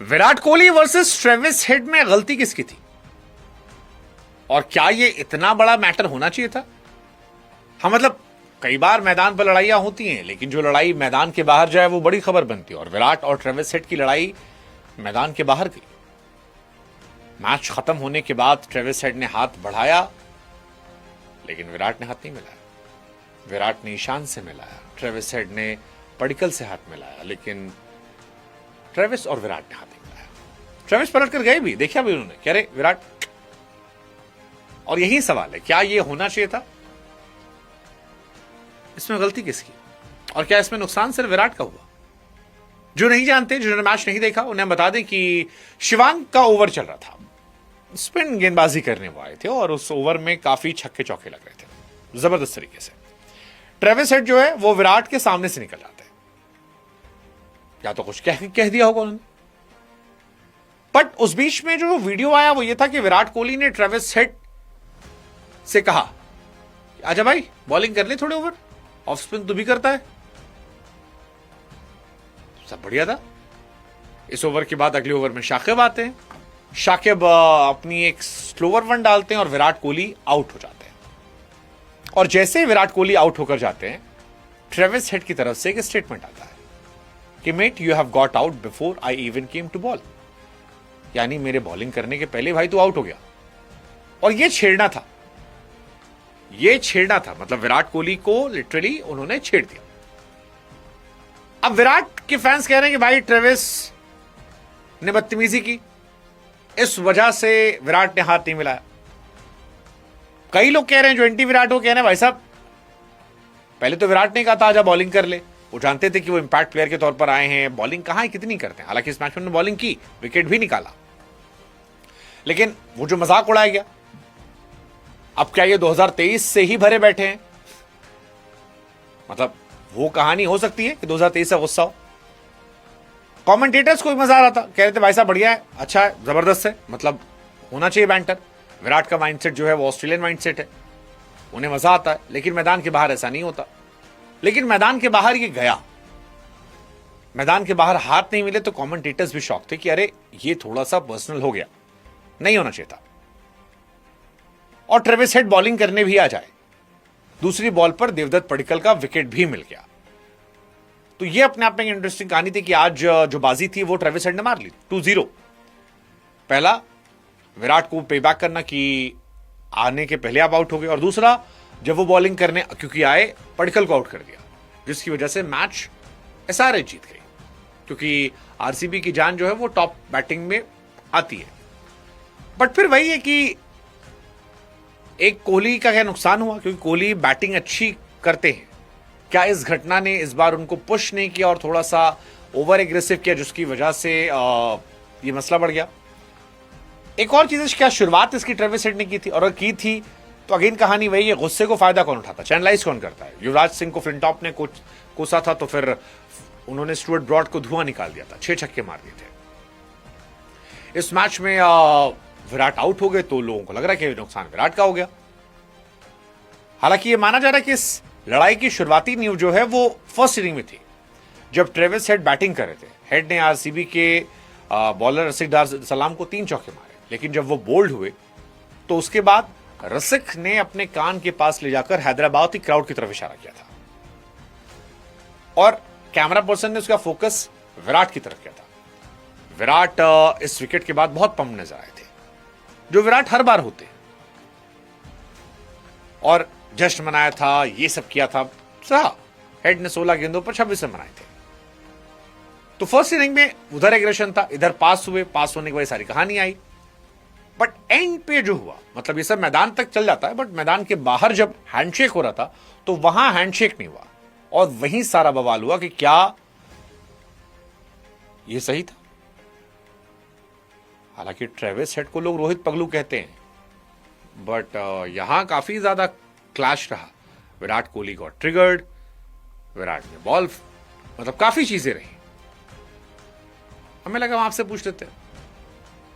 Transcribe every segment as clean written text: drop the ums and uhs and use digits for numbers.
Virat Kohli versus Travis head में गलती किसकी थी और क्या यह इतना बड़ा मैटर होना चाहिए था? हाँ, मतलब कई बार मैदान पर लड़ाइयां होती हैं, लेकिन जो लड़ाई मैदान के बाहर जाए वो बड़ी खबर बनती है। और विराट और ट्रेविस हेड की लड़ाई मैदान के बाहर गई। मैच खत्म होने के बाद ट्रेविस हेड ने हाथ बढ़ाया, लेकिन विराट ने हाथ नहीं मिलाया। विराट ने ईशान से मिलाया, ट्रेविस हेड ने पडिक्कल से हाथ मिलाया, लेकिन ट्रेविस और विराट ने हाथ नहीं मिलाया। ट्रेविस पलट कर गए भी, देखा भी उन्होंने, कह रहे विराट। और यही सवाल है, क्या यह होना चाहिए था? इसमें गलती किसकी और क्या इसमें नुकसान सिर्फ विराट का हुआ? जो नहीं जानते, जिन्होंने मैच नहीं देखा, उन्हें बता दें कि शिवांग का ओवर चल रहा था। स्पिन गेंदबाजी करने वो आए थे और उस ओवर में काफी छक्के चौके लग रहे थे जबरदस्त तरीके से। ट्रेविस हेड जो है वो विराट के सामने से निकल जाते हैं, या तो कुछ कह दिया होगा उन्होंने। बट उस बीच में जो वीडियो आया वो ये था कि विराट कोहली ने ट्रेविस हेड से कहा, आजा भाई बॉलिंग कर ले थोड़े ओवर, ऑफ स्पिन तू भी करता है। सब बढ़िया था। इस ओवर के बाद अगले ओवर में शाकिब आते हैं। शाकिब अपनी एक स्लोअर वन डालते हैं और विराट कोहली आउट हो जाते हैं। और जैसे ही विराट कोहली आउट होकर जाते हैं, ट्रेविस हेड की तरफ से एक स्टेटमेंट आता है कि mate you have got out before I even came to bowl. यानी मेरे बॉलिंग करने के पहले भाई तू आउट हो गया। और यह छेड़ना था, मतलब विराट कोहली को लिटरली उन्होंने छेड़ दिया। अब विराट के फैंस कह रहे हैं कि भाई ट्रेविस ने बदतमीजी की, इस वजह से विराट ने हाथ नहीं मिलाया। कई लोग कह रहे हैं, जो एंटी विराट हो, कह रहे हैं भाई साहब पहले तो विराट ने कहा था आजा बॉलिंग कर ले। वो जानते थे कि वो इंपैक्ट प्लेयर के तौर पर आए हैं, बॉलिंग कहां कितनी करते हैं। हालांकि इस मैच में बॉलिंग की, विकेट भी निकाला, लेकिन वो जो मजाक उड़ाया गया। अब क्या ये 2023 से ही भरे बैठे हैं? मतलब वो कहानी हो सकती है कि 2023 से गुस्सा हो। कमेंटेटर्स को भी मजा आ रहा था, कह रहे थे भाई साहब बढ़िया है, अच्छा है, जबरदस्त है, मतलब होना चाहिए बैंटर। विराट का माइंडसेट जो है वो ऑस्ट्रेलियन माइंडसेट है, उन्हें मजा आता है। लेकिन मैदान के बाहर ऐसा नहीं होता। लेकिन मैदान के बाहर ये गया, मैदान के बाहर हाथ नहीं मिले तो कमेंटेटर्स भी शॉक थे कि अरे ये थोड़ा सा पर्सनल हो गया, नहीं होना चाहिए था। और ट्रेविस हेड बॉलिंग करने भी आ जाए, दूसरी बॉल पर देवदत्त पडिक्कल का विकेट भी मिल गया। तो ये अपने आप में इंटरेस्टिंग कहानी थी कि आज जो बाजी थी वो ट्रेविस हेड ने मार ली 2-0। पहला विराट को पे बैक करना कि आने के पहले आप आउट हो गए, और दूसरा जब वो बॉलिंग करने क्योंकि आए, पडिक्कल को आउट कर दिया, जिसकी वजह से मैच एसआरएच जीत गई। क्योंकि आरसीबी की जान जो है वो टॉप बैटिंग में आती है। बट फिर वही है कि एक कोहली का क्या नुकसान हुआ, क्योंकि कोहली बैटिंग अच्छी करते हैं। क्या इस घटना ने इस बार उनको पुश नहीं किया और थोड़ा सा ओवर एग्रेसिव किया, जिसकी वजह से ये मसला बढ़ गया? एक और चीज है, क्या शुरुआत इसकी ट्रेविस हेड ने की थी? और अगर की थी तो अगेन कहानी वही है, गुस्से को फायदा कौन उठाता, चैनलाइज कौन करता है? युवराज सिंह को फ्लिंटॉप ने कोसा था तो फिर उन्होंने स्टुअर्ट ब्रॉड को धुआं निकाल दिया था, 6 छक्के मार दिए थे। इस मैच में विराट आउट हो गए तो लोगों को लग रहा है कि नुकसान विराट का हो गया। हालांकि यह माना जा रहा है कि इस लड़ाई की शुरुआती न्यूज जो है वो फर्स्ट इनिंग में थी, जब ट्रेविस हेड बैटिंग कर रहे थे। हेड ने आरसीबी के बॉलर रसिक डार सलाम को 3 चौके मारे, लेकिन जब वो बोल्ड हुए तो उसके बाद रसिक ने अपने कान के पास ले जाकर हैदराबाद की क्राउड की तरफ इशारा किया था, और कैमरा पर्सन ने उसका फोकस विराट की तरफ किया था। विराट इस विकेट के बाद बहुत पंप नजर आए थे, जो विराट हर बार होते, और जश्न मनाया था, ये सब किया था। हेड ने 16 गेंदों पर 26 रन बनाए थे। तो फर्स्ट इनिंग में उधर एग्रेशन था, इधर पास हुए, पास होने की वजह सारी कहानी आई। बट एंड पे जो हुआ, मतलब ये सब मैदान तक चल जाता है, बट मैदान के बाहर जब हैंडशेक हो रहा था तो वहां हैंडशेक नहीं हुआ, और वहीं सारा बवाल हुआ कि क्या यह सही था। हालांकि ट्रेविस हेड को लोग रोहित पगलू कहते हैं, बट यहां काफी ज्यादा क्लैश रहा। विराट कोहली गॉट ट्रिगर्ड, विराट ने बॉल, मतलब काफी चीजें रही। हमें लगा हम आपसे पूछ लेते,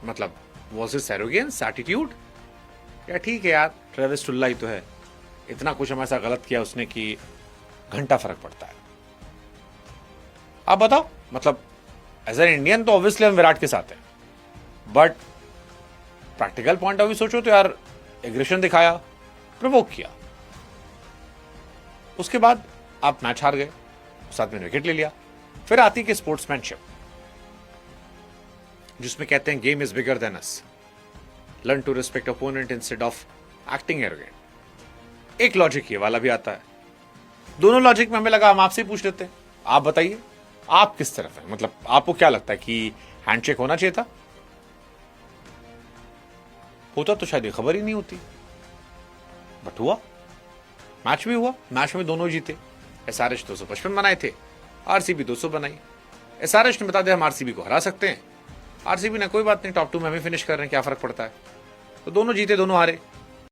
मतलब वॉज इट एरोगेंस, एटीट्यूड, या ठीक है यार ट्रेविस टुल्ला ही तो है, इतना कुछ हमारे साथ गलत किया उसने कि घंटा फर्क पड़ता है। आप बताओ, मतलब एज एन इंडियन तो ऑब्वियसली हम विराट के साथ हैं, but practical point of view सोचो तो यार एग्रेशन दिखाया, प्रोवोक किया, उसके बाद आप मैच हार गए, साथ में विकेट ले लिया। फिर आती कि स्पोर्ट्समैनशिप, जिसमें कहते हैं game is bigger than us, learn to respect opponent instead of acting arrogant. एक लॉजिक ये वाला भी आता है। दोनों लॉजिक में हमें लगा हम आपसे पूछ लेते हैं, आप बताइए आप किस तरफ है, मतलब आपको क्या लगता है कि हैंडशेक होना चाहिए था? होता तो शायद ये खबर ही नहीं होती, बट हुआ, मैच भी हुआ, मैच में दोनों जीते। एसआरएच 255 बनाए थे, आरसीबी 200 बनाई। एसआरएच ने बता दिया हम आरसीबी को हरा सकते हैं, आरसीबी ने कोई बात नहीं, टॉप 2 में हमें फिनिश कर रहे हैं, क्या फर्क पड़ता है। तो दोनों जीते दोनों हारे।